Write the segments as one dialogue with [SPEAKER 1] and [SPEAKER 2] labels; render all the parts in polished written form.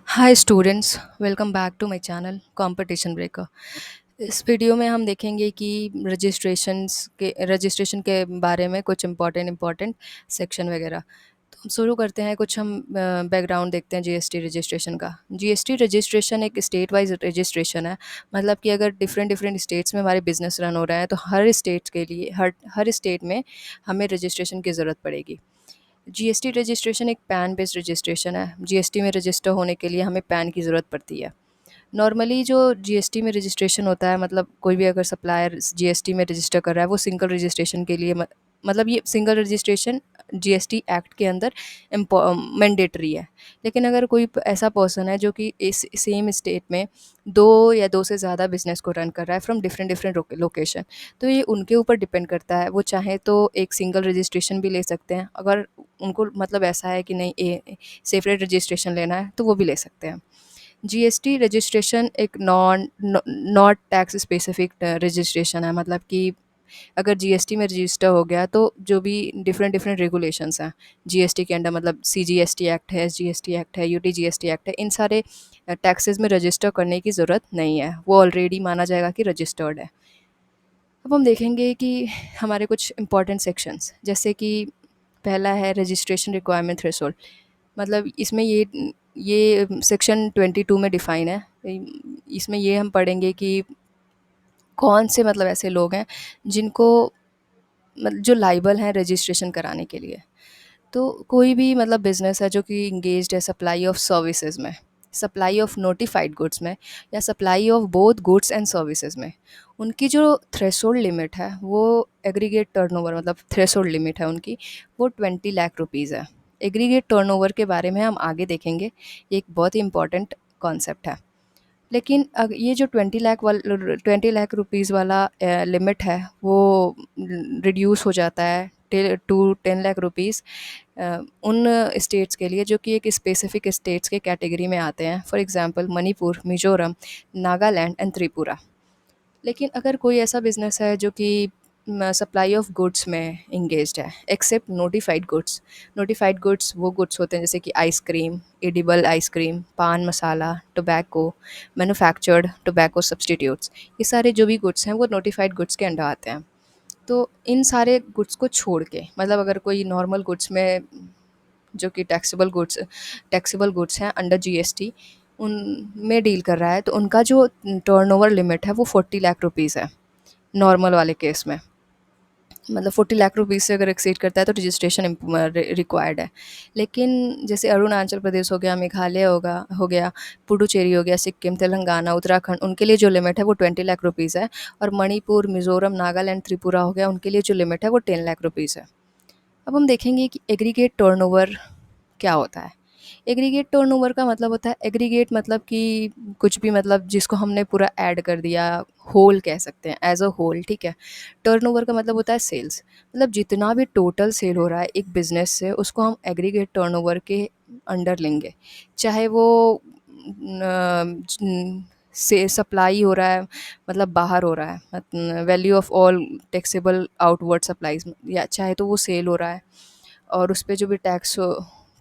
[SPEAKER 1] Hi students, welcome back to my channel competition breaker. इस video में हम देखेंगे कि रजिस्ट्रेशन के बारे में कुछ इम्पोर्टेंट सेक्शन वगैरह। तो हम शुरू करते हैं। कुछ हम बैकग्राउंड देखते हैं जीएसटी रजिस्ट्रेशन का। जीएसटी रजिस्ट्रेशन एक स्टेट वाइज रजिस्ट्रेशन है। मतलब कि अगर डिफरेंट डिफरेंट स्टेट्स में हमारे बिजनेस रन हो रहे हैं तो हर स्टेट के लिए हर स्टेट में हमें रजिस्ट्रेशन की ज़रूरत पड़ेगी। जीएसटी रजिस्ट्रेशन एक पैन बेस्ड रजिस्ट्रेशन है। जीएसटी में रजिस्टर होने के लिए हमें पैन की ज़रूरत पड़ती है। नॉर्मली जो जीएसटी में रजिस्ट्रेशन होता है, मतलब कोई भी अगर सप्लायर जीएसटी में रजिस्टर कर रहा है वो सिंगल रजिस्ट्रेशन के लिए मतलब ये सिंगल रजिस्ट्रेशन जीएसटी एक्ट के अंदर मैंडेटरी है। लेकिन अगर कोई ऐसा पर्सन है जो कि इस सेम स्टेट में दो या दो से ज़्यादा बिजनेस को रन कर रहा है फ्रॉम डिफरेंट डिफरेंट लोकेशन, तो ये उनके ऊपर डिपेंड करता है। वो चाहे तो एक सिंगल रजिस्ट्रेशन भी ले सकते हैं। अगर उनको मतलब ऐसा है कि नहीं सेपरेट रजिस्ट्रेशन लेना है तो वो भी ले सकते हैं। जीएसटी रजिस्ट्रेशन एक नॉट टैक्स स्पेसिफिक रजिस्ट्रेशन है। मतलब कि अगर जीएसटी में रजिस्टर हो गया तो जो भी डिफरेंट डिफरेंट रेगुलेशंस हैं जीएसटी के अंडर, मतलब सीजीएसटी एक्ट है, एसजीएसटी एक्ट है, यूटीजीएसटी एक्ट है, इन सारे टैक्सेस में रजिस्टर करने की ज़रूरत नहीं है। वो ऑलरेडी माना जाएगा कि रजिस्टर्ड है। अब हम देखेंगे कि हमारे कुछ इंपॉर्टेंट सेक्शंस, जैसे कि पहला है रजिस्ट्रेशन रिक्वायरमेंट थ्रेशोल्ड। मतलब इसमें ये सेक्शन 22 में डिफ़ाइन है। इसमें ये हम पढ़ेंगे कि कौन से मतलब ऐसे लोग हैं जिनको मतलब जो लाइबल हैं रजिस्ट्रेशन कराने के लिए। तो कोई भी मतलब बिज़नेस है जो कि इंगेज्ड है सप्लाई ऑफ सर्विसेज में, सप्लाई ऑफ नोटिफाइड गुड्स में, या supply of both goods and services में, उनकी जो थ्रेशोल्ड लिमिट है वो एग्रीगेट टर्नओवर, मतलब थ्रेशोल्ड लिमिट है उनकी, वो 20 लाख रुपीज़ है। एग्रीगेट टर्नओवर के बारे में हम आगे देखेंगे। ये एक बहुत ही इंपॉर्टेंट कॉन्सेप्ट है। लेकिन ये जो 20 लाख रुपीज़ वाला लिमिट है वो रिड्यूस हो जाता है टू 10 लाख रुपीज़ उन स्टेट्स के लिए जो कि एक स्पेसिफिक स्टेट्स के कैटेगरी में आते हैं। For example Manipur, Mizoram, Nagaland and Tripura. लेकिन अगर कोई ऐसा बिजनेस है जो कि सप्लाई ऑफ गुड्स में इंगेज्ड है, except notified goods. Notified goods वो गुड्स होते हैं जैसे कि ice cream, edible ice cream, paan masala, tobacco, manufactured tobacco substitutes, ये सारे जो भी गुड्स हैं वो नोटिफाइड गुड्स के अंडर आते हैं। तो इन सारे गुड्स को छोड़ के, मतलब अगर कोई नॉर्मल गुड्स में जो कि टैक्सेबल गुड्स हैं अंडर जीएसटी, उनमें डील कर रहा है, तो उनका जो टर्नओवर लिमिट है वो 40 लाख रुपीज़ है नॉर्मल वाले केस में। मतलब 40 लाख रुपीज़ से अगर एक्सीड करता है तो रजिस्ट्रेशन रिक्वायर्ड है। लेकिन जैसे अरुणाचल प्रदेश हो गया, मेघालय हो गया, पुडुचेरी हो गया, सिक्किम, तेलंगाना, उत्तराखंड, उनके लिए जो लिमिट है वो 20 लाख रुपीज़ है। और मणिपुर, मिजोरम, नागालैंड, त्रिपुरा हो गया, उनके लिए जो लिमिट है वो 10 लाख रुपीज़ है। अब हम देखेंगे कि एग्रीगेट टर्नओवर क्या होता है। एग्रीगेट टर्नओवर का मतलब होता है, एग्रीगेट मतलब कि कुछ भी, मतलब जिसको हमने पूरा ऐड कर दिया, होल कह सकते हैं, एज अ होल, ठीक है। टर्नओवर का मतलब होता है सेल्स। मतलब जितना भी टोटल सेल हो रहा है एक बिजनेस से, उसको हम एग्रीगेट टर्नओवर के अंडर लेंगे। चाहे वो से सप्लाई हो रहा है, मतलब बाहर हो रहा है, value of all taxable outward supplies, या चाहे तो वो सेल हो रहा है और उस पे जो भी टैक्स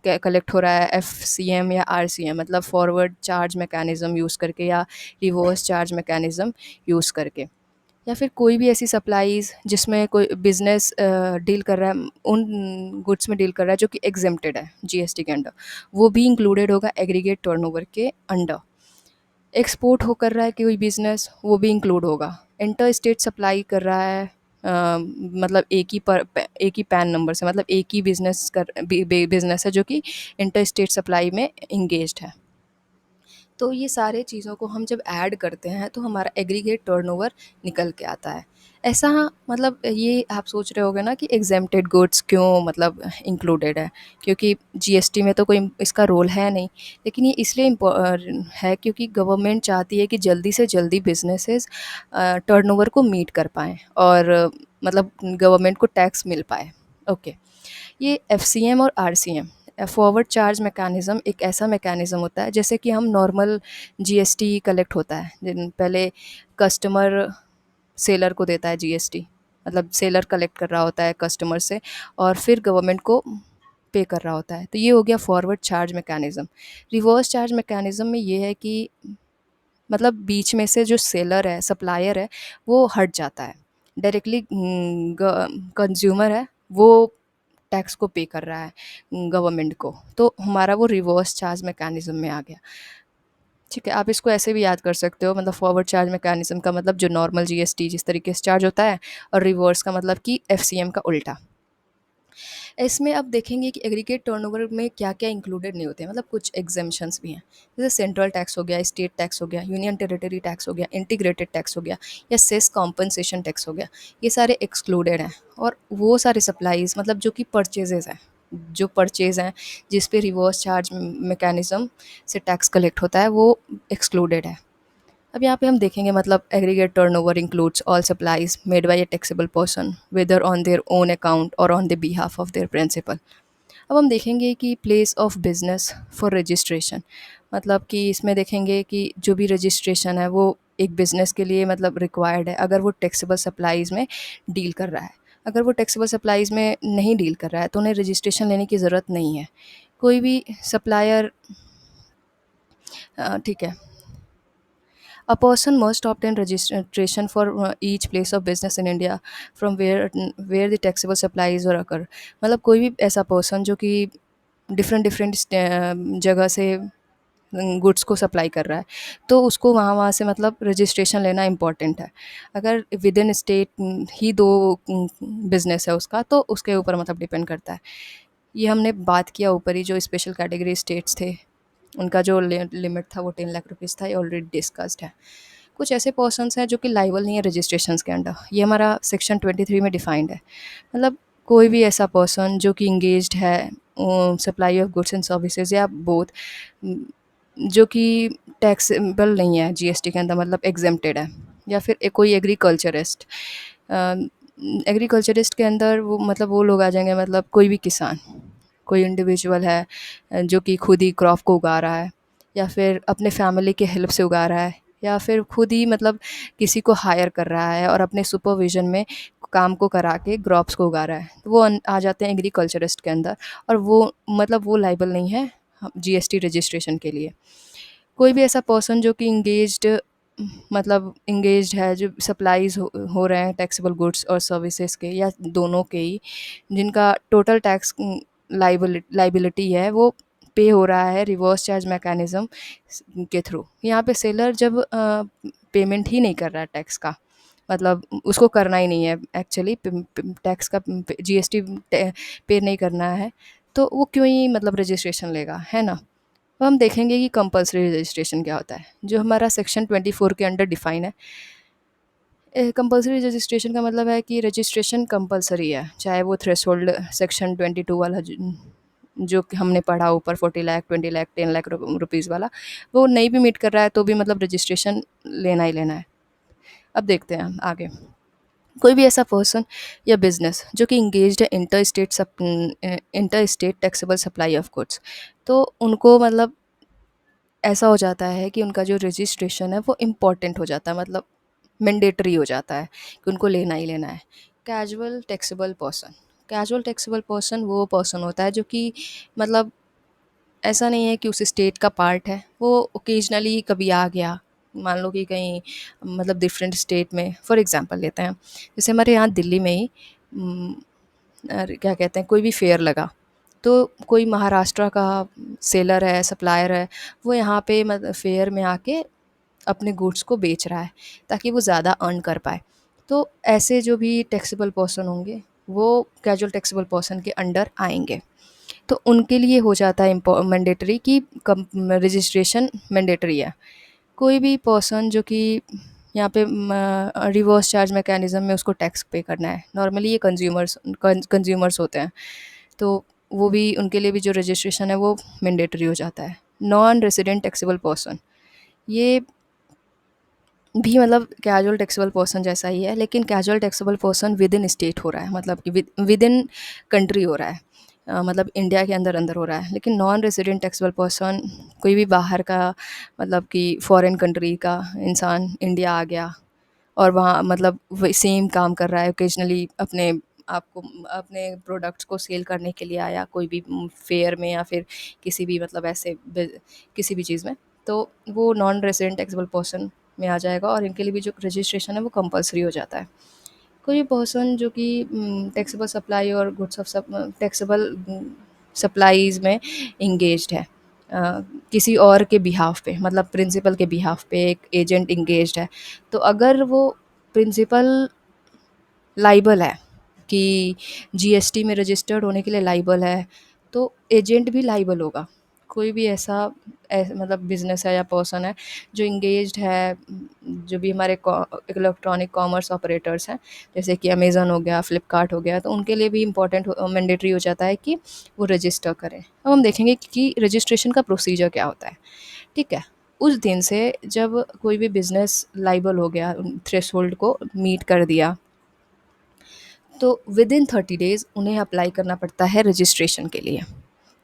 [SPEAKER 1] कलेक्ट हो रहा है एफसीएम या आरसीएम, मतलब फॉरवर्ड चार्ज मैकेनिज़्म यूज़ करके या रिवर्स चार्ज मैकेनिज़्म यूज़ करके, या फिर कोई भी ऐसी सप्लाईज़ जिसमें कोई बिज़नेस डील कर रहा है, उन गुड्स में डील कर रहा है जो कि एग्जेम्प्टेड है जीएसटी के अंडर, वो भी इंक्लूडेड होगा एग्रीगेट टर्नओवर के अंडर। एक्सपोर्ट हो कर रहा है कोई बिज़नेस, वो भी इंक्लूड होगा। इंटर स्टेट सप्लाई कर रहा है, मतलब एक ही पैन नंबर से, मतलब एक ही बिज़नेस है जो कि इंटर स्टेट सप्लाई में इंगेज्ड है। तो ये सारे चीज़ों को हम जब ऐड करते हैं तो हमारा एग्रीगेट टर्नओवर निकल के आता है। ऐसा, मतलब ये आप सोच रहे होगे ना कि एग्जेम्प्टेड गुड्स क्यों मतलब इंक्लूडेड है, क्योंकि जीएसटी में तो कोई इसका रोल है नहीं। लेकिन ये इसलिए है क्योंकि गवर्नमेंट चाहती है कि जल्दी से जल्दी बिजनेसेस टर्नओवर को मीट कर पाएँ और मतलब गवर्नमेंट को टैक्स मिल पाए। ओके। ये एफसीएम और आरसीएम, फॉरवर्ड चार्ज मैकेनिज़्म, एक ऐसा मैकेनिज़्म होता है जैसे कि हम नॉर्मल जीएसटी कलेक्ट होता है, पहले कस्टमर सेलर को देता है जीएसटी, मतलब सेलर कलेक्ट कर रहा होता है कस्टमर से और फिर गवर्नमेंट को पे कर रहा होता है। तो ये हो गया forward charge mechanism. Reverse charge mechanism में ये है कि मतलब बीच में से जो सेलर है, सप्लायर है, वो हट जाता है। डायरेक्टली कंज्यूमर है, वो टैक्स को पे कर रहा है गवर्नमेंट को। तो हमारा वो रिवर्स चार्ज मैकेनिज़्म में आ गया। ठीक है, आप इसको ऐसे भी याद कर सकते हो, मतलब फॉरवर्ड चार्ज मैकेनिज़्म का मतलब जो नॉर्मल जीएसटी जिस तरीके से चार्ज होता है, और रिवर्स का मतलब कि एफसीएम का उल्टा। इसमें अब देखेंगे कि एग्रीगेट टर्नओवर में क्या-क्या इंक्लूडेड नहीं होते हैं, मतलब कुछ एग्ज़म्पशंस भी हैं। जैसे सेंट्रल टैक्स हो गया, स्टेट टैक्स हो गया, यूनियन टेरिटरी टैक्स हो गया, इंटीग्रेटेड टैक्स हो गया, या सेस कॉम्पेंसेशन टैक्स हो गया। ये सारे एक्सक्लूडेड हैं। और वो सारे सप्लाईज़ मतलब जो कि परचेज़ेज़ हैं, जो परचेज़ हैं जिस पे रिवर्स चार्ज मैकेनिज़्म से टैक्स कलेक्ट होता है, वो एक्सक्लूडेड है। अब यहाँ पे हम देखेंगे मतलब aggregate turnover includes all supplies made by a taxable person whether on their own account और on the behalf of their principal. अब हम देखेंगे कि place of business for registration, मतलब कि इसमें देखेंगे कि जो भी रजिस्ट्रेशन है वो एक बिज़नेस के लिए मतलब रिक्वायर्ड है अगर वो टैक्सेबल सप्लाईज़ में डील कर रहा है। अगर वो टैक्सेबल सप्लाईज़ में नहीं डील कर रहा है तो उन्हें रजिस्ट्रेशन लेने की ज़रूरत नहीं है। कोई भी सप्लायर ठीक है, a person must obtain registration for each place of business in India from where the taxable supplies or occur। मतलब कोई भी ऐसा पर्सन जो कि डिफरेंट डिफरेंट जगह से गुड्स को सप्लाई कर रहा है, तो उसको वहाँ वहाँ से मतलब रजिस्ट्रेशन लेना इम्पॉर्टेंट है। अगर विद इन स्टेट ही दो बिजनेस है उसका, तो उसके ऊपर मतलब डिपेंड करता है। ये हमने बात किया ऊपर ही, जो स्पेशल कैटेगरी स्टेट्स थे उनका जो लिमिट था वो 10 लाख रुपीज़ था, ये ऑलरेडी डिस्कस्ड है। कुछ ऐसे पर्सन्स हैं जो कि लाइबल नहीं है रजिस्ट्रेशंस के अंडर, ये हमारा सेक्शन 23 में डिफाइंड है। मतलब कोई भी ऐसा पर्सन जो कि इंगेज्ड है supply of goods and services या बोथ, जो कि टैक्सेबल नहीं है जीएसटी के अंदर, मतलब एग्जेम्प्टेड है। या फिर कोई एग्रीकल्चरिस्ट, एग्रीकल्चरिस्ट के अंदर वो मतलब वो लोग आ जाएंगे, मतलब कोई भी किसान, कोई इंडिविजुअल है जो कि खुद ही क्रॉप को उगा रहा है, या फिर अपने फैमिली के हेल्प से उगा रहा है, या फिर खुद ही मतलब किसी को हायर कर रहा है और अपने सुपरविजन में काम को करा के क्रॉप्स को उगा रहा है, तो वो आ जाते हैं एग्रीकल्चरिस्ट के अंदर। और वो मतलब वो लाइबल नहीं है जीएसटी रजिस्ट्रेशन के लिए। कोई भी ऐसा पर्सन जो कि मतलब इंगेज्ड है, जो सप्लाईज हो रहे हैं टैक्सेबल गुड्स और सर्विसेज के, या दोनों के ही, जिनका टोटल टैक्स लाइबिलिटी है वो पे हो रहा है रिवर्स चार्ज मैकेनिज़्म के थ्रू। यहाँ पे सेलर जब पेमेंट ही नहीं कर रहा है टैक्स का, मतलब उसको करना ही नहीं है एक्चुअली टैक्स का, जीएसटी पे नहीं करना है, तो वो क्यों ही मतलब रजिस्ट्रेशन लेगा, है ना। तो हम देखेंगे कि कंपलसरी रजिस्ट्रेशन क्या होता है, जो हमारा सेक्शन 24 के अंडर डिफाइन है। कंपलसरी रजिस्ट्रेशन का मतलब है कि रजिस्ट्रेशन कंपलसरी है, चाहे वो थ्रेशोल्ड सेक्शन 22 वाला जो कि हमने पढ़ा ऊपर 40 लाख, 20 लाख, 10 लाख रुपीज़ वाला, वो नहीं भी मीट कर रहा है तो भी मतलब रजिस्ट्रेशन लेना ही लेना है। अब देखते हैं हम आगे। कोई भी ऐसा पर्सन या बिजनेस जो कि इंगेज्ड है inter state taxable supply of goods, तो उनको मतलब ऐसा हो जाता है कि उनका जो रजिस्ट्रेशन है वो इम्पॉर्टेंट हो जाता है, मतलब मैंडेटरी हो जाता है कि उनको लेना ही लेना है। Casual taxable person, casual taxable person वो पर्सन होता है जो कि मतलब ऐसा नहीं है कि उस स्टेट का पार्ट है, वो ओकेजनली कभी आ गया, मान लो कि कहीं मतलब डिफरेंट स्टेट में, फॉर एग्जांपल लेते हैं, जैसे हमारे यहाँ दिल्ली में ही क्या कहते हैं, कोई भी फेयर लगा, तो कोई महाराष्ट्र का सेलर है, सप्लायर है, वो यहाँ पे मतलब फेयर में आके अपने गुड्स को बेच रहा है ताकि वो ज़्यादा अर्न कर पाए। तो ऐसे जो भी टैक्सेबल पर्सन होंगे वो कैजुअल टैक्सेबल पर्सन के अंडर आएंगे। तो उनके लिए हो जाता है मैंडेटरी कि रजिस्ट्रेशन मैंडेटरी है। कोई भी पर्सन जो कि यहाँ पे रिवर्स चार्ज मैकेनिज़्म में उसको टैक्स पे करना है, नॉर्मली ये कंज्यूमर्स होते हैं, तो वो भी उनके लिए भी जो रजिस्ट्रेशन है वो मैंडेटरी हो जाता है। नॉन रेसिडेंट टैक्सेबल पर्सन, ये भी मतलब कैजुअल टैक्सेबल पर्सन जैसा ही है, लेकिन casual taxable person with in state हो रहा है, मतलब कि विद इन कंट्री हो रहा है, मतलब इंडिया के अंदर अंदर हो रहा है। लेकिन नॉन रेसिडेंट टैक्सेबल पर्सन कोई भी बाहर का, मतलब कि फॉरेन कंट्री का इंसान इंडिया आ गया और वहाँ मतलब वही सेम काम कर रहा है, ओकेजनली अपने आपको अपने प्रोडक्ट्स को सेल करने के लिए आया कोई भी फेयर में या फिर किसी भी मतलब ऐसे किसी भी चीज़ में, तो वो नॉन रेजिडेंट टैक्सेबल पर्सन में आ जाएगा और इनके लिए भी जो रजिस्ट्रेशन है वो कंपलसरी हो जाता है। कोई पर्सन जो कि टैक्सेबल सप्लाई और गुड्स ऑफ टैक्सेबल सप्लाईज़ में इंगेज्ड है, किसी और के बिहाफ़ पे, मतलब प्रिंसिपल के बिहाफ़ पे एक एजेंट इंगेज्ड है, तो अगर वो प्रिंसिपल लाइबल है कि जीएसटी में रजिस्टर्ड होने के लिए लाइबल है, तो एजेंट भी लाइबल होगा। कोई भी ऐसा मतलब बिज़नेस है या पर्सन है जो इंगेज्ड है, जो भी हमारे इलेक्ट्रॉनिक कॉमर्स ऑपरेटर्स हैं, जैसे कि अमेज़न हो गया, फ्लिपकार्ट हो गया, तो उनके लिए भी इम्पोर्टेंट मैंडेटरी हो जाता है कि वो रजिस्टर करें। अब हम देखेंगे कि रजिस्ट्रेशन का प्रोसीजर क्या होता है। ठीक है, उस दिन से जब कोई भी बिज़नेस लाइबल हो गया, थ्रेशोल्ड को मीट कर दिया, तो विद इन 30 डेज़ उन्हें अप्लाई करना पड़ता है रजिस्ट्रेशन के लिए।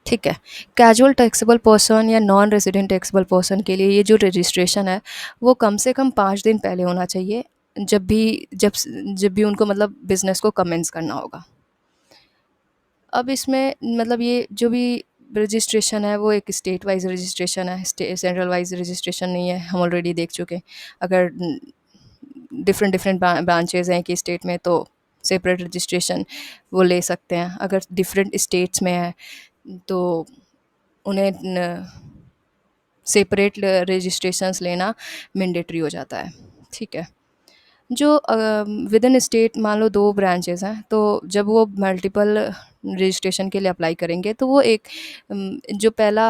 [SPEAKER 1] ठीक है, कैजुअल टैक्सेबल पर्सन या नॉन रेजिडेंट टैक्सेबल पर्सन के लिए ये जो रजिस्ट्रेशन है वो कम से कम 5 दिन पहले होना चाहिए, जब भी उनको मतलब बिज़नेस को कमेंस करना होगा। अब इसमें मतलब ये जो भी रजिस्ट्रेशन है वो एक स्टेट वाइज रजिस्ट्रेशन है, सेंट्रल वाइज रजिस्ट्रेशन नहीं है, हम ऑलरेडी देख चुके हैं। अगर डिफरेंट डिफरेंट ब्रांचेज हैं कि स्टेट में, तो सेपरेट रजिस्ट्रेशन वो ले सकते हैं। अगर डिफरेंट स्टेट्स में है तो उन्हें सेपरेट रजिस्ट्रेशंस लेना मैंडेटरी हो जाता है। ठीक है, जो विद इन स्टेट मान लो 2 ब्रांचेज़ हैं, तो जब वो मल्टीपल रजिस्ट्रेशन के लिए अप्लाई करेंगे तो वो एक जो पहला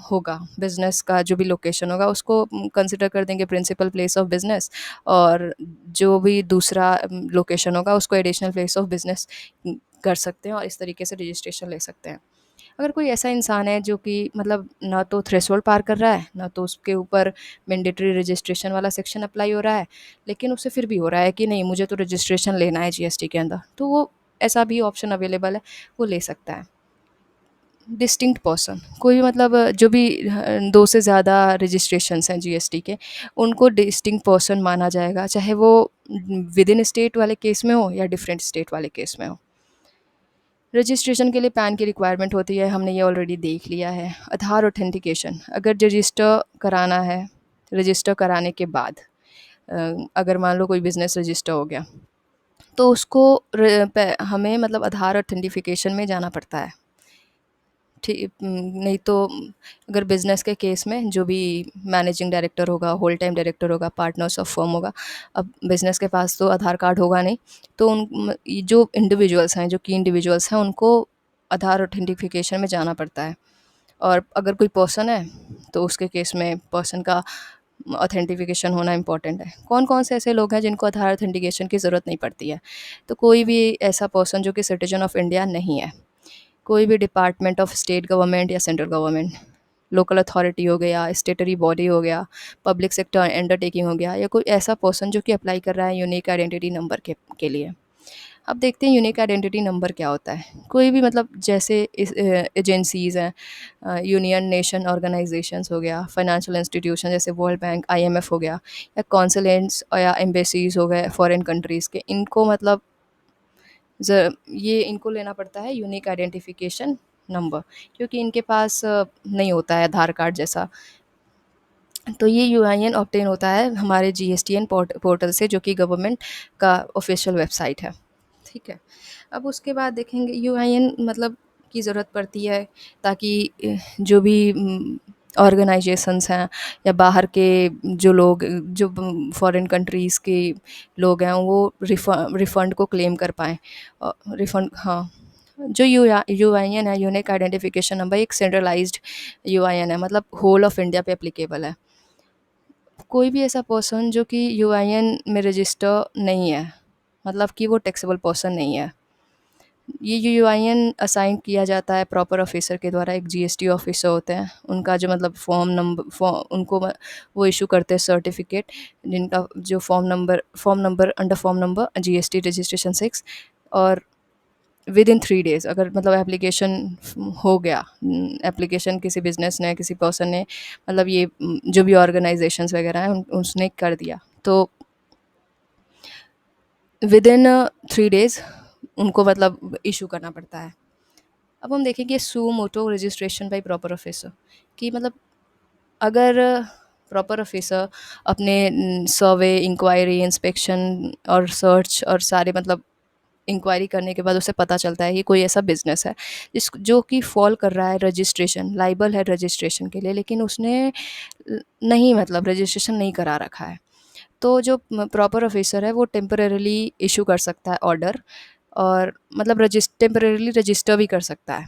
[SPEAKER 1] होगा बिज़नेस का जो भी लोकेशन होगा उसको कंसिडर कर देंगे प्रिंसिपल प्लेस ऑफ बिज़नेस, और जो भी दूसरा लोकेशन होगा उसको एडिशनल प्लेस ऑफ बिज़नेस कर सकते हैं और इस तरीके से रजिस्ट्रेशन ले सकते हैं। अगर कोई ऐसा इंसान है जो कि मतलब ना तो थ्रेशोल्ड पार कर रहा है, ना तो उसके ऊपर मैंडेटरी रजिस्ट्रेशन वाला सेक्शन अप्लाई हो रहा है, लेकिन उसे फिर भी हो रहा है कि नहीं मुझे तो रजिस्ट्रेशन लेना है जीएसटी के अंदर, तो वो ऐसा भी ऑप्शन अवेलेबल है, वो ले सकता है। डिस्टिंक्ट पर्सन, कोई भी मतलब जो भी 2 से ज़्यादा रजिस्ट्रेशंस हैं जीएसटी के, उनको डिस्टिंक्ट पर्सन माना जाएगा, चाहे वो विद इन स्टेट वाले केस में हो या डिफरेंट स्टेट वाले केस में हो। रजिस्ट्रेशन के लिए पैन की रिक्वायरमेंट होती है, हमने ये ऑलरेडी देख लिया है। आधार ऑथेंटिकेशन, अगर रजिस्टर कराना है, रजिस्टर कराने के बाद अगर मान लो कोई बिज़नेस रजिस्टर हो गया, तो उसको हमें मतलब आधार ऑथेंटिफिकेशन में जाना पड़ता है। ठीक, नहीं तो अगर बिज़नेस के केस में जो भी मैनेजिंग डायरेक्टर होगा, होल टाइम डायरेक्टर होगा, पार्टनर्स ऑफ फर्म होगा, अब बिज़नेस के पास तो आधार कार्ड होगा नहीं, तो ये जो इंडिविजुअल्स हैं, जो की इंडिविजुअल्स हैं, उनको आधार ऑथेंटिफिकेशन में जाना पड़ता है। और अगर कोई पर्सन है तो उसके केस में पर्सन का ऑथेंटिफिकेशन होना इम्पॉर्टेंट है। कौन कौन से ऐसे लोग हैं जिनको आधार ऑथेंटिकेशन की ज़रूरत नहीं पड़ती है? तो कोई भी ऐसा पर्सन जो कि सिटीजन ऑफ इंडिया नहीं है, कोई भी डिपार्टमेंट ऑफ स्टेट गवर्नमेंट या सेंट्रल गवर्नमेंट, लोकल अथॉरिटी हो गया, स्टेटरी बॉडी हो गया, पब्लिक सेक्टर अंडरटेकिंग हो गया, या कोई ऐसा पर्सन जो कि अप्लाई कर रहा है यूनिक आइडेंटिटी नंबर के लिए। अब देखते हैं यूनिक आइडेंटिटी नंबर क्या होता है। कोई भी मतलब जैसे एजेंसीज़ हैं, यूनियन नेशन ऑर्गेनाइजेशंस हो गया, फाइनेंशियल इंस्टीट्यूशन जैसे वर्ल्ड बैंक, आईएमएफ हो गया, या कॉन्सुलेट्स या एम्बेसीज हो गए फॉरेन कंट्रीज़ के, इनको मतलब ये इनको लेना पड़ता है यूनिक आइडेंटिफिकेशन नंबर, क्योंकि इनके पास नहीं होता है आधार कार्ड जैसा। तो ये यूआईएन ऑब्टेन होता है हमारे जीएसटीएन पोर्टल से, जो कि गवर्नमेंट का ऑफिशियल वेबसाइट है। ठीक है, अब उसके बाद देखेंगे यूआईएन मतलब की ज़रूरत पड़ती है ताकि जो भी ऑर्गेनाइजेशंस हैं या बाहर के जो लोग, जो फॉरेन कंट्रीज़ के लोग हैं, वो रिफ़ंड को क्लेम कर पाएँ। रिफ़ंड, हाँ, जो यूआईएन है, यूनिक आइडेंटिफिकेशन नंबर, एक सेंट्रलाइज्ड यूआईएन है, मतलब होल ऑफ इंडिया पे एप्लीकेबल है। कोई भी ऐसा पर्सन जो कि यूआईएन में रजिस्टर नहीं है, मतलब कि वो टैक्सेबल पर्सन नहीं है, ये यूआईएन असाइन किया जाता है प्रॉपर ऑफिसर के द्वारा। एक जीएसटी ऑफिसर होते हैं, उनका जो मतलब उनको वो इशू करते हैं सर्टिफिकेट, जिनका जो form number under form number GST registration 6, और विद इन 3 डेज़ अगर मतलब एप्लीकेशन हो गया, एप्लीकेशन किसी बिज़नेस ने, किसी पर्सन ने, मतलब ये जो भी ऑर्गेनाइजेशंस वगैरह हैं उसने कर दिया, तो विद इन 3 डेज़ उनको मतलब इशू करना पड़ता है। अब हम देखेंगे सू मोटो रजिस्ट्रेशन बाई प्रॉपर ऑफिसर, कि मतलब अगर प्रॉपर ऑफिसर अपने सर्वे, इंक्वायरी, इंस्पेक्शन और सर्च और सारे मतलब इंक्वायरी करने के बाद उसे पता चलता है कि कोई ऐसा बिजनेस है जो कि फॉल कर रहा है रजिस्ट्रेशन, लाइबल है रजिस्ट्रेशन के लिए, लेकिन उसने नहीं मतलब रजिस्ट्रेशन नहीं करा रखा है, तो जो प्रॉपर ऑफिसर है वो टेम्परेरीली इशू कर सकता है ऑर्डर, और मतलब टेम्परेरीली रजिस्टर भी कर सकता है।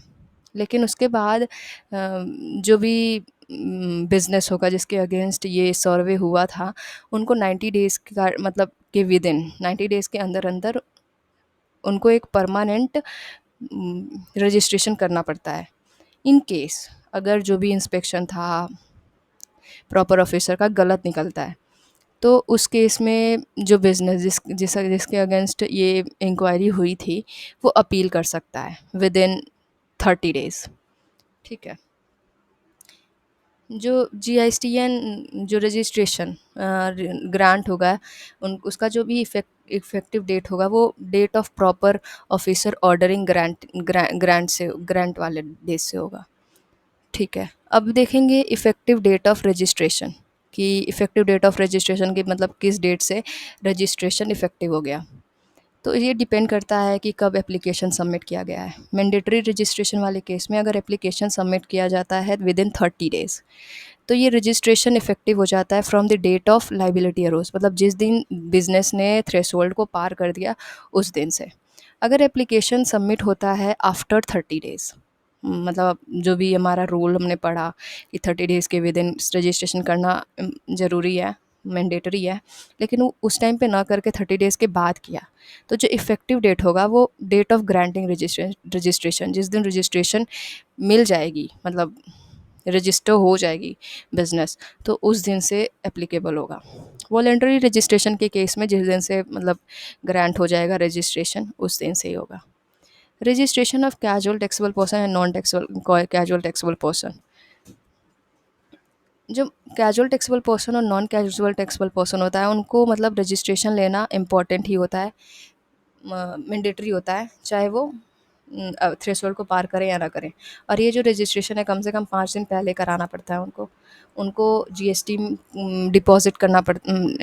[SPEAKER 1] लेकिन उसके बाद जो भी बिजनेस होगा जिसके अगेंस्ट ये सर्वे हुआ था, उनको 90 डेज़ का मतलब के विद इन 90 डेज़ के अंदर अंदर उनको एक परमानेंट रजिस्ट्रेशन करना पड़ता है। इन केस अगर जो भी इंस्पेक्शन था प्रॉपर ऑफिसर का गलत निकलता है, तो उस केस में जो बिज़नेस जिसके अगेंस्ट ये इंक्वायरी हुई थी, वो अपील कर सकता है विद इन 30 डेज़। ठीक है। जो जीएसटीएन जो रजिस्ट्रेशन ग्रांट होगा, उन उसका जो भी इफ़ेक्टिव डेट होगा, वो date of proper officer ordering grant वाले डेट से होगा। ठीक है। अब देखेंगे इफ़ेक्टिव डेट ऑफ रजिस्ट्रेशन, कि इफ़ेक्टिव डेट ऑफ रजिस्ट्रेशन की मतलब किस डेट से रजिस्ट्रेशन इफ़ेक्टिव हो गया। तो ये डिपेंड करता है कि कब एप्लीकेशन सबमिट किया गया है। मैंडेटरी रजिस्ट्रेशन वाले केस में अगर एप्लीकेशन सबमिट किया जाता है विद इन 30 डेज़, तो ये रजिस्ट्रेशन इफेक्टिव हो जाता है from the date of liability arose, मतलब जिस दिन बिजनेस ने थ्रेशोल्ड को पार कर दिया उस दिन से। अगर एप्लीकेशन सबमिट होता है आफ्टर 30 डेज़, मतलब जो भी हमारा रूल हमने पढ़ा कि 30 डेज़ के विद इन रजिस्ट्रेशन करना ज़रूरी है, मैंडेटरी है, लेकिन वो उस टाइम पे ना करके 30 डेज़ के बाद किया, तो जो इफ़ेक्टिव डेट होगा वो डेट ऑफ ग्रांटिंग रजिस्ट्रेशन, जिस दिन रजिस्ट्रेशन मिल जाएगी, मतलब रजिस्टर हो जाएगी बिज़नेस, तो उस दिन से एप्लीकेबल होगा। वॉलंटरी रजिस्ट्रेशन के केस में जिस दिन से मतलब ग्रांट हो जाएगा रजिस्ट्रेशन, उस दिन से ही होगा। Registration of casual taxable person and non taxable casual taxable person, जो कैजुअल टैक्सेबल पर्सन और नॉन कैजुअल टैक्सेबल पर्सन होता है, उनको मतलब रजिस्ट्रेशन लेना इम्पॉर्टेंट ही होता है, मैंडेटरी होता है, चाहे वो थ्रेशोल्ड को पार करें या ना करें। और ये जो रजिस्ट्रेशन है कम से कम 5 दिन पहले कराना पड़ता है उनको। उनको जीएसटी डिपॉजिट करना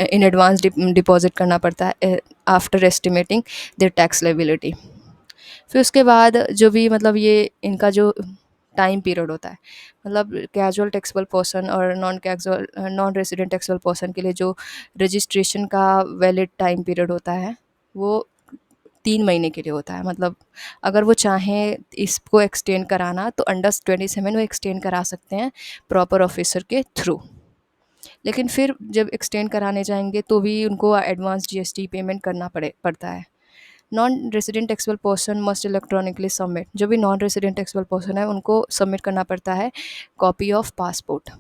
[SPEAKER 1] इन एडवांस डिपॉजिट करना पड़ता है after estimating their tax liability. फिर उसके बाद जो भी मतलब ये इनका जो टाइम पीरियड होता है, मतलब कैजुअल टैक्सेबल पर्सन और नॉन रेजिडेंट टैक्सेबल पर्सन के लिए जो रजिस्ट्रेशन का वैलिड टाइम पीरियड होता है, वो 3 महीने के लिए होता है। मतलब अगर वो चाहें इसको एक्सटेंड कराना, तो अंडर 27 वो एक्सटेंड करा सकते हैं प्रॉपर ऑफिसर के थ्रू। लेकिन फिर जब एक्सटेंड कराने जाएंगे तो भी उनको एडवांस जीएसटी पेमेंट करना पड़ता है। Non resident taxable person must electronically submit, जो भी नॉन रेसिडेंट टैक्सेबल पर्सन है उनको सबमिट करना पड़ता है कॉपी ऑफ पासपोर्ट।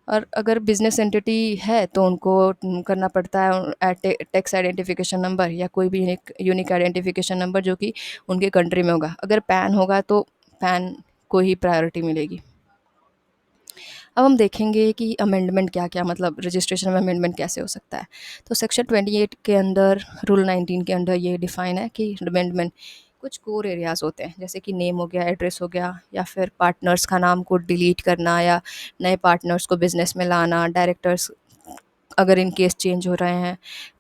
[SPEAKER 1] और अगर बिजनेस एंटिटी है तो उनको करना पड़ता है टैक्स आइडेंटिफिकेशन नंबर या कोई भी यूनिक आइडेंटिफिकेशन नंबर जो कि उनके कंट्री में होगा। अगर पैन होगा तो पैन को ही प्रायोरिटी मिलेगी। अब हम देखेंगे कि अमेंडमेंट क्या क्या, मतलब रजिस्ट्रेशन में अमेंडमेंट कैसे हो सकता है। तो सेक्शन 28 के अंदर रूल 19 के अंदर ये डिफाइन है कि अमेंडमेंट कुछ कोर एरियाज़ होते हैं, जैसे कि नेम हो गया, एड्रेस हो गया, या फिर पार्टनर्स का नाम को डिलीट करना, या नए पार्टनर्स को बिजनेस में लाना, डायरेक्टर्स अगर इन केस चेंज हो रहे हैं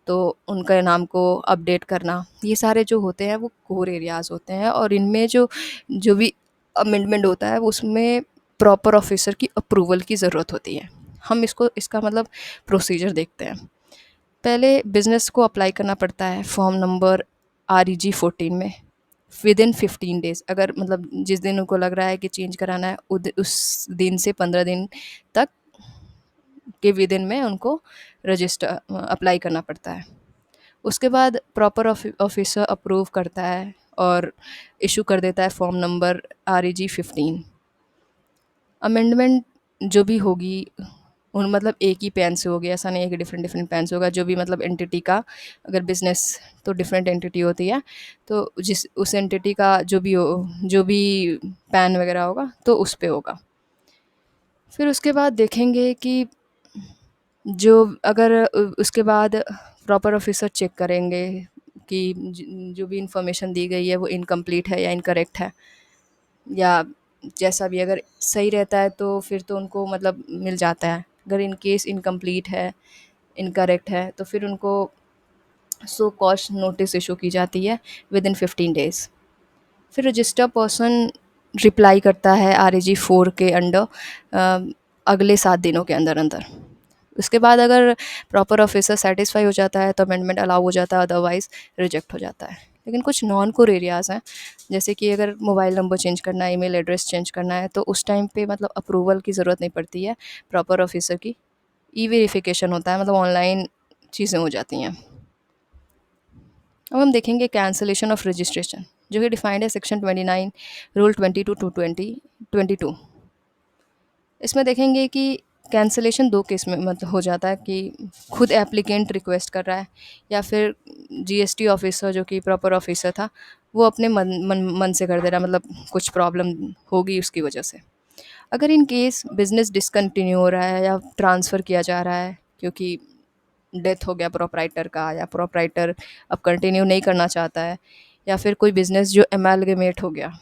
[SPEAKER 1] तो उनके नाम को अपडेट करना। ये सारे जो होते हैं वो कोर एरियाज़ होते हैं, और इनमें जो जो भी अमेंडमेंट होता है उसमें प्रॉपर ऑफिसर की अप्रूवल की ज़रूरत होती है। हम इसका मतलब प्रोसीजर देखते हैं। पहले बिज़नेस को अप्लाई करना पड़ता है फॉर्म नंबर REG 14 में विद इन 15 डेज़। अगर मतलब जिस दिन उनको लग रहा है कि चेंज कराना है, उस दिन से 15 दिन तक के विद इन में उनको रजिस्टर अप्लाई करना पड़ता है। उसके बाद प्रॉपर ऑफिसर अप्रूव करता है और इशू कर देता है फॉर्म नंबर REG 15। अमेंडमेंट जो भी होगी उन मतलब एक ही पेन से होगी, ऐसा नहीं है कि डिफरेंट डिफरेंट पेन से होगा। जो भी मतलब एंटिटी का, अगर बिजनेस तो डिफरेंट एंटिटी होती है, तो जिस उस एंटिटी का जो भी पैन वगैरह होगा तो उस पे होगा। फिर उसके बाद देखेंगे कि जो अगर उसके बाद प्रॉपर ऑफिसर चेक करेंगे कि जो भी इंफॉर्मेशन दी गई है वो इनकम्प्लीट है या इनकरेक्ट है, या जैसा भी अगर सही रहता है तो फिर तो उनको मतलब मिल जाता है। अगर इन केस इनकम्प्लीट है, इनकरेक्ट है, तो फिर उनको सो कॉस्ट नोटिस इशू की जाती है विद इन 15 डेज़। फिर रजिस्टर पर्सन रिप्लाई करता है RAG 4 के अंडर अगले 7 दिनों के अंदर अंदर। उसके बाद अगर प्रॉपर ऑफिसर सेटिस्फाई हो जाता है तो अमेंडमेंट अलाउ हो जाता है, अदरवाइज़ रिजेक्ट हो जाता है। लेकिन कुछ नॉन कोर एरियाज़ हैं, जैसे कि अगर मोबाइल नंबर चेंज करना है, ईमेल एड्रेस चेंज करना है, तो उस टाइम पे मतलब अप्रूवल की ज़रूरत नहीं पड़ती है प्रॉपर ऑफिसर की। ई वेरिफिकेशन होता है, मतलब ऑनलाइन चीज़ें हो जाती हैं। अब हम देखेंगे कैंसलेशन ऑफ रजिस्ट्रेशन, जो कि डिफाइंड है सेक्शन 29 रूल 22 टू 22। इसमें देखेंगे कि कैंसलेशन दो केस में मतलब हो जाता है कि खुद एप्लीकेंट रिक्वेस्ट कर रहा है, या फिर GST ऑफिसर जो कि प्रॉपर ऑफिसर था वो अपने मन से कर दे रहा है, मतलब कुछ प्रॉब्लम होगी उसकी वजह से। अगर इन केस बिजनेस डिसकंटिन्यू हो रहा है या ट्रांसफ़र किया जा रहा है क्योंकि डेथ हो गया प्रोपराइटर का, या प्रोपराइटर अब कंटिन्यू नहीं करना चाहता है, या फिर कोई बिज़नेस जो एमालगमेट हो गया,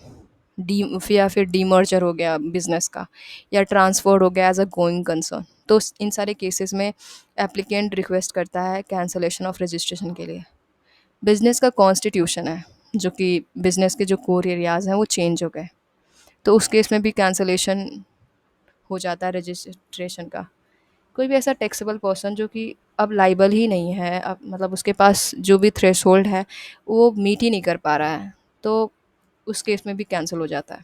[SPEAKER 1] या फिर डीमर्जर हो गया बिज़नेस का, या ट्रांसफ़र हो गया एज अ गोइंग कंसर्न, तो इन सारे केसेस में एप्लीकेंट रिक्वेस्ट करता है कैंसलेशन ऑफ रजिस्ट्रेशन के लिए। बिज़नेस का कॉन्स्टिट्यूशन है, जो कि बिज़नेस के जो कोर एरियाज़ हैं वो चेंज हो गए, तो उस केस में भी कैंसलेशन हो जाता है रजिस्ट्रेशन का। कोई भी ऐसा टैक्सेबल पर्सन जो कि अब लाइबल ही नहीं है, अब मतलब उसके पास जो भी थ्रेशोल्ड है वो मीट ही नहीं कर पा रहा है, तो उस केस में भी कैंसिल हो जाता है।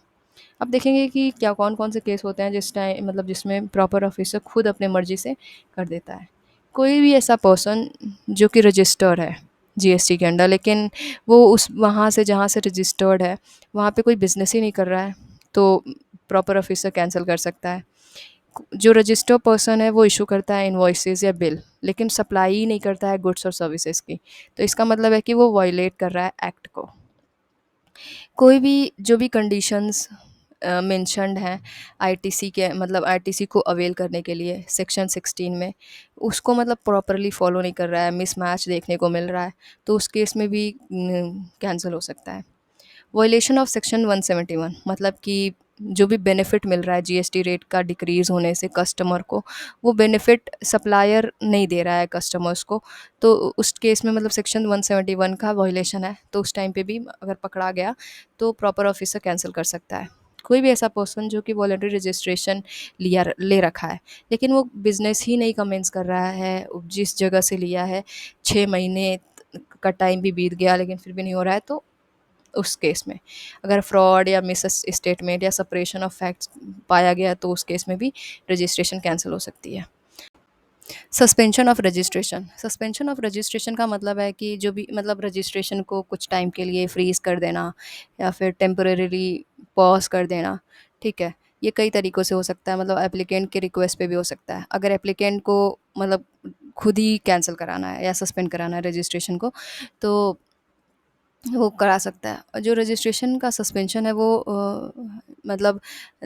[SPEAKER 1] अब देखेंगे कि क्या कौन कौन से केस होते हैं जिस टाइम मतलब जिसमें प्रॉपर ऑफिसर खुद अपने मर्जी से कर देता है। कोई भी ऐसा पर्सन जो कि रजिस्टर्ड है GST के अंडर, लेकिन वो उस वहाँ से जहाँ से रजिस्टर्ड है वहाँ पे कोई बिजनेस ही नहीं कर रहा है, तो प्रॉपर ऑफिसर कैंसिल कर सकता है। जो रजिस्टर्ड पर्सन है वो इशू करता है इनवॉइसेस या बिल, लेकिन सप्लाई ही नहीं करता है गुड्स और सर्विसेज की, तो इसका मतलब है कि वो वायलेट कर रहा है एक्ट को। कोई भी जो भी कंडीशंस मेंशन्ड हैं ITC के, मतलब ITC को अवेल करने के लिए सेक्शन 16 में, उसको मतलब प्रॉपरली फॉलो नहीं कर रहा है, मिसमैच देखने को मिल रहा है, तो उस केस में भी कैंसिल हो सकता है। वायलेशन ऑफ सेक्शन 171, मतलब कि जो भी बेनिफिट मिल रहा है GST रेट का डिक्रीज़ होने से कस्टमर को, वो बेनिफिट सप्लायर नहीं दे रहा है कस्टमर्स को, तो उस केस में मतलब सेक्शन 171 का वायलेशन है, तो उस टाइम पे भी अगर पकड़ा गया तो प्रॉपर ऑफिसर कैंसिल कर सकता है। कोई भी ऐसा पर्सन जो कि वॉलंटरी रजिस्ट्रेशन ले रखा है, लेकिन वो बिज़नेस ही नहीं कमेंस कर रहा है, जिस जगह से लिया है 6 महीने का टाइम भी बीत गया लेकिन फिर भी नहीं हो रहा है, तो उस केस में अगर फ्रॉड या मिस स्टेटमेंट या सेपरेशन ऑफ फैक्ट्स पाया गया तो उस केस में भी रजिस्ट्रेशन कैंसिल हो सकती है। सस्पेंशन ऑफ रजिस्ट्रेशन का मतलब है कि जो भी मतलब रजिस्ट्रेशन को कुछ टाइम के लिए फ्रीज़ कर देना या फिर टेम्परेरी पॉज कर देना, ठीक है। ये कई तरीक़ों से हो सकता है, मतलब एप्लीकेंट के रिक्वेस्ट पे भी हो सकता है। अगर एप्लीकेंट को मतलब खुद ही कैंसिल कराना है या सस्पेंड कराना है रजिस्ट्रेशन को, तो वो करा सकता है। और जो रजिस्ट्रेशन का सस्पेंशन है वो मतलब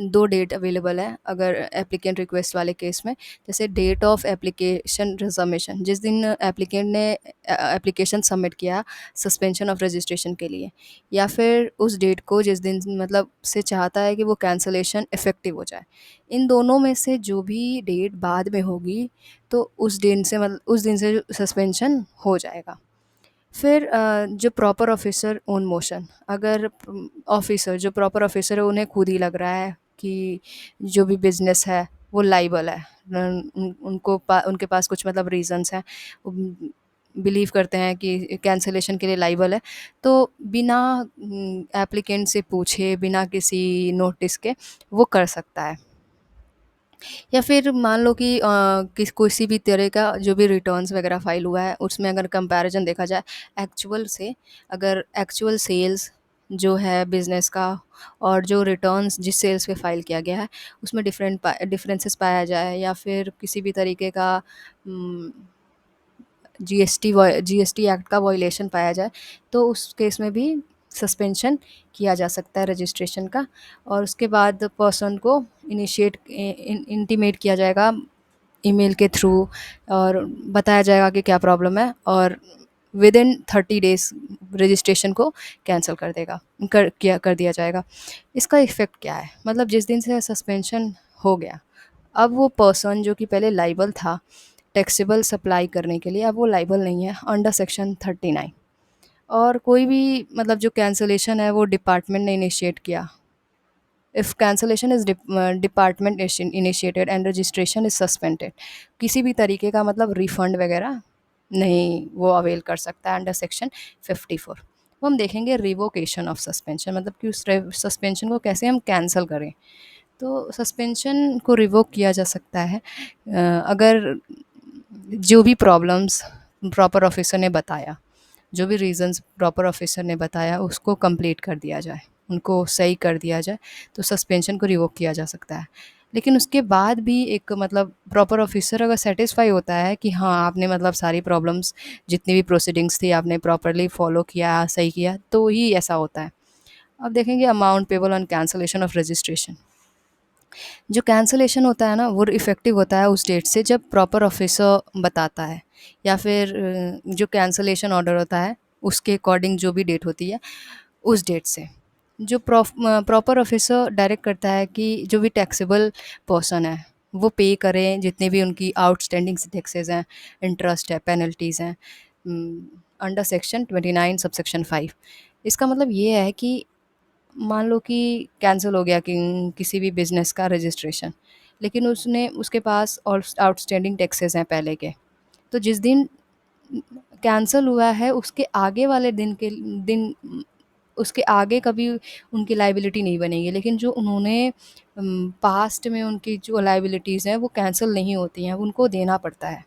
[SPEAKER 1] 2 डेट अवेलेबल है अगर एप्लीकेंट रिक्वेस्ट वाले केस में। जैसे डेट ऑफ एप्लीकेशन सबमिशन, जिस दिन एप्लीकेंट ने एप्लीकेशन सबमिट किया सस्पेंशन ऑफ रजिस्ट्रेशन के लिए, या फिर उस डेट को जिस दिन मतलब से चाहता है कि वो कैंसलेशन इफ़ेक्टिव हो जाए। इन दोनों में से जो भी डेट बाद में होगी तो उस दिन से सस्पेंशन हो जाएगा। फिर जो प्रॉपर ऑफिसर ऑन मोशन, अगर ऑफिसर जो प्रॉपर ऑफिसर है उन्हें खुद ही लग रहा है कि जो भी बिजनेस है वो लाइबल है, उनके पास कुछ मतलब रीजंस हैं, बिलीव करते हैं कि कैंसलेशन के लिए लाइबल है, तो बिना एप्लीकेंट से पूछे, बिना किसी नोटिस के वो कर सकता है। या फिर मान लो कि किसी भी तरह का जो भी रिटर्न्स वगैरह फाइल हुआ है उसमें अगर कंपैरिजन देखा जाए एक्चुअल से, अगर एक्चुअल सेल्स जो है बिज़नेस का और जो रिटर्न्स जिस सेल्स पे फाइल किया गया है उसमें डिफरेंसेस पाया जाए, या फिर किसी भी तरीके का जीएसटी एक्ट का वायलेशन पाया जाए, तो उस केस में भी सस्पेंशन किया जा सकता है रजिस्ट्रेशन का। और उसके बाद पर्सन को इंटीमेट किया जाएगा ईमेल के थ्रू, और बताया जाएगा कि क्या प्रॉब्लम है, और विद इन 30 डेज़ रजिस्ट्रेशन को कैंसिल कर देगा, कर दिया जाएगा। इसका इफ़ेक्ट क्या है, मतलब जिस दिन से सस्पेंशन हो गया, अब वो पर्सन जो कि पहले लाइबल था टैक्सेबल सप्लाई करने के लिए, अब वो लाइबल नहीं है अंडर सेक्शन 39। और कोई भी मतलब जो कैंसलेशन है वो डिपार्टमेंट ने इनिशिएट किया, if cancellation is department initiated and registration is suspended, किसी भी तरीके का मतलब रिफंड वगैरह नहीं वो अवेल कर सकता है अंडर सेक्शन 54। वो हम देखेंगे रिवोकेशन ऑफ सस्पेंशन, मतलब कि उस सस्पेंशन को कैसे हम कैंसिल करें। तो सस्पेंशन को रिवोक किया जा सकता है अगर जो भी प्रॉब्लम्स प्रॉपर ऑफिसर ने बताया, जो भी रीज़न्स प्रॉपर ऑफिसर ने बताया उसको कंप्लीट कर दिया जाए, उनको सही कर दिया जाए, तो सस्पेंशन को रिवोक किया जा सकता है। लेकिन उसके बाद भी एक मतलब प्रॉपर ऑफिसर अगर सेटिस्फाई होता है कि हाँ आपने मतलब सारी प्रॉब्लम्स जितनी भी प्रोसीडिंग्स थी आपने प्रॉपरली फॉलो किया, सही किया, तो ही ऐसा होता है। अब देखेंगे amount payable on cancellation of registration. जो कैंसलेशन होता है ना वो इफ़ेक्टिव होता है उस डेट से जब प्रॉपर ऑफिसर बताता है, या फिर जो कैंसलेशन ऑर्डर होता है उसके अकॉर्डिंग जो भी डेट होती है उस डेट से। जो प्रॉपर ऑफिसर डायरेक्ट करता है कि जो भी टैक्सेबल पर्सन है वो पे करें जितने भी उनकी आउटस्टैंडिंग टैक्सेस हैं, इंटरेस्ट है, पेनल्टीज़ हैं अंडर सेक्शन 29 सबसेक्शन 5। इसका मतलब ये है कि मान लो कि कैंसिल हो गया कि किसी भी बिज़नेस का रजिस्ट्रेशन, लेकिन उसने उसके पास और आउटस्टैंडिंग टैक्सेस हैं पहले के, तो जिस दिन कैंसिल हुआ है उसके आगे वाले दिन उसके आगे कभी उनकी लाइबिलिटी नहीं बनेगी, लेकिन जो उन्होंने पास्ट में उनकी जो लाइबिलिटीज़ हैं वो कैंसिल नहीं होती हैं, उनको देना पड़ता है।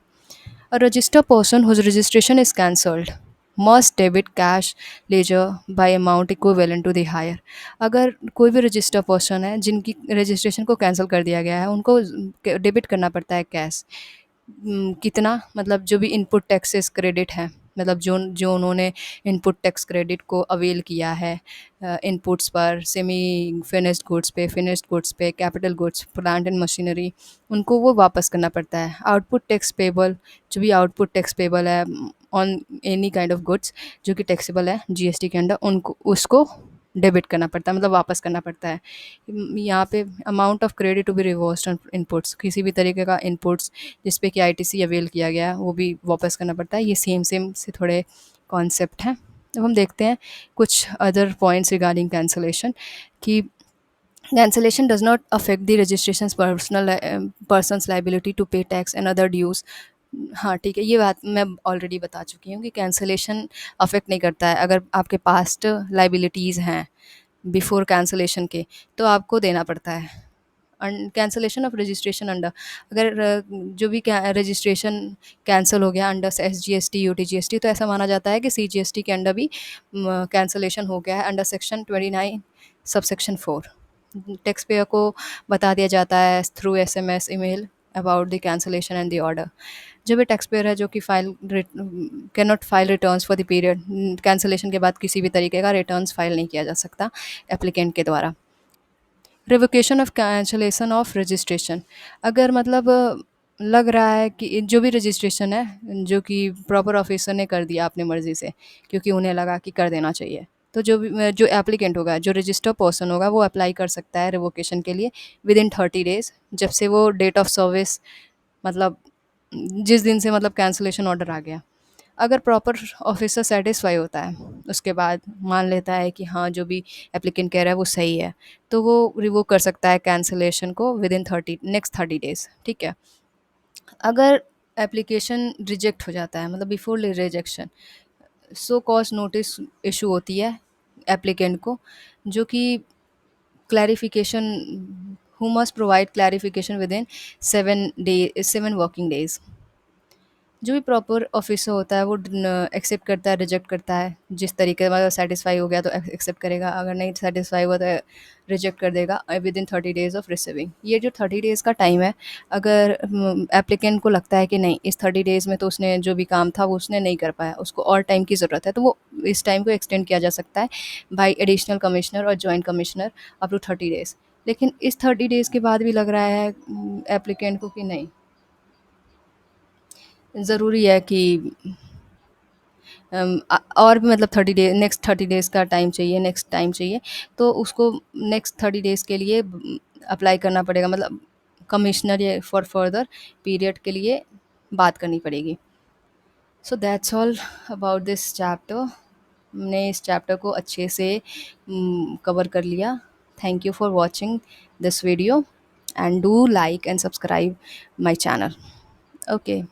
[SPEAKER 1] A registered person whose registration is cancelled must debit cash ledger by amount equivalent to the higher। अगर कोई भी रजिस्टर पर्सन है जिनकी रजिस्ट्रेशन को कैंसिल कर दिया गया है उनको डेबिट करना पड़ता है कैश। कितना, मतलब जो भी इनपुट टैक्सेस क्रेडिट है, मतलब जो जो उन्होंने इनपुट टैक्स क्रेडिट को अवेल किया है इनपुट्स पर, सेमी फिनिश्ड गुड्स पे, फिनिश्ड गुड्स पे, capital goods, plant and machinery, उनको वो वापस करना पड़ता है। आउटपुट टैक्स पेबल, जो भी आउटपुट टैक्स पेबल है on any kind of goods जो कि टैक्सेबल है जीएसटी के अंडर, उनको उसको डेबिट करना पड़ता है, मतलब वापस करना पड़ता है। यहाँ पे amount of credit to be reversed on inputs, किसी भी तरीके का इनपुट्स जिस पे कि आईटीसी अवेल किया गया है वो भी वापस करना पड़ता है। ये सेम सेम से थोड़े कॉन्सेप्ट हैं। अब हम देखते हैं कुछ अदर पॉइंट्स रिगार्डिंग कैंसलेशन कि cancellation does not affect the registration's person's liability to pay tax and other dues। हाँ ठीक है, ये बात मैं ऑलरेडी बता चुकी हूँ कि कैंसलेशन अफेक्ट नहीं करता है। अगर आपके पास्ट लाइबिलिटीज़ हैं बिफोर कैंसलेशन के तो आपको देना पड़ता है। कैंसलेशन ऑफ रजिस्ट्रेशन अंडर, अगर जो भी रजिस्ट्रेशन कैंसिल हो गया अंडर SGST UTGST तो ऐसा माना जाता है कि CGST के अंडर भी कैंसलेशन हो गया है under section 29 subsection 4। Tax payer को बता दिया जाता है through SMS email about the cancellation and the order. जो भी टैक्स पेयर है जो कि file can not file returns for the period, cancellation के बाद किसी भी तरीके का रिटर्न्स फाइल नहीं किया जा सकता एप्लीकेंट के द्वारा। Revocation of cancellation of registration, अगर मतलब लग रहा है कि जो भी रजिस्ट्रेशन है जो कि प्रॉपर ऑफिसर ने कर दिया अपनी मर्ज़ी से क्योंकि उन्हें लगा कि कर देना चाहिए, तो जो भी जो एप्लीकेंट होगा, जो रजिस्टर्ड पर्सन होगा वो अप्लाई कर सकता है रिवोकेशन के लिए विद इन 30 डेज़, जब से वो डेट ऑफ सर्विस, मतलब जिस दिन से मतलब कैंसलेशन ऑर्डर आ गया। अगर प्रॉपर ऑफिसर सेटिस्फाई होता है उसके बाद मान लेता है कि हाँ जो भी एप्लीकेंट कह रहा है वो सही है, तो वो रिवोक कर सकता है कैंसलेशन को विद इन 30 डेज़। ठीक है। अगर एप्लीकेशन रिजेक्ट हो जाता है, मतलब before rejection show cause notice issue होती है एप्लीकेंट को, जो कि clarification who must provide clarification with in 7 working days. जो भी प्रॉपर ऑफिसर होता है वो एक्सेप्ट करता है, रिजेक्ट करता है, जिस तरीके से सेटिस्फाई हो गया तो एक्सेप्ट करेगा, अगर नहीं सेटिस्फाई हुआ तो रिजेक्ट कर देगा with in 30 days of receiving. ये जो 30 डेज़ का टाइम है, अगर एप्लीकेंट को लगता है कि नहीं इस 30 डेज़ में तो उसने जो भी काम था वो उसने नहीं कर पाया, उसको और टाइम की ज़रूरत है, तो वो इस टाइम को एक्सटेंड किया जा सकता है बाई एडिशनल कमिश्नर और joint commissioner up to 30 days. लेकिन इस 30 डेज़ के बाद भी लग रहा है एप्लीकेंट को कि नहीं ज़रूरी है कि और भी मतलब 30 डे नेक्स्ट 30 डेज़ का टाइम चाहिए, नेक्स्ट टाइम चाहिए, तो उसको नेक्स्ट 30 डेज़ के लिए अप्लाई करना पड़ेगा, मतलब कमिश्नर या फॉर फर्दर पीरियड के लिए बात करनी पड़ेगी। So that's all about this chapter. हमने इस चैप्टर को अच्छे से कवर कर लिया। Thank you for watching this video and do like and subscribe my channel. Okay.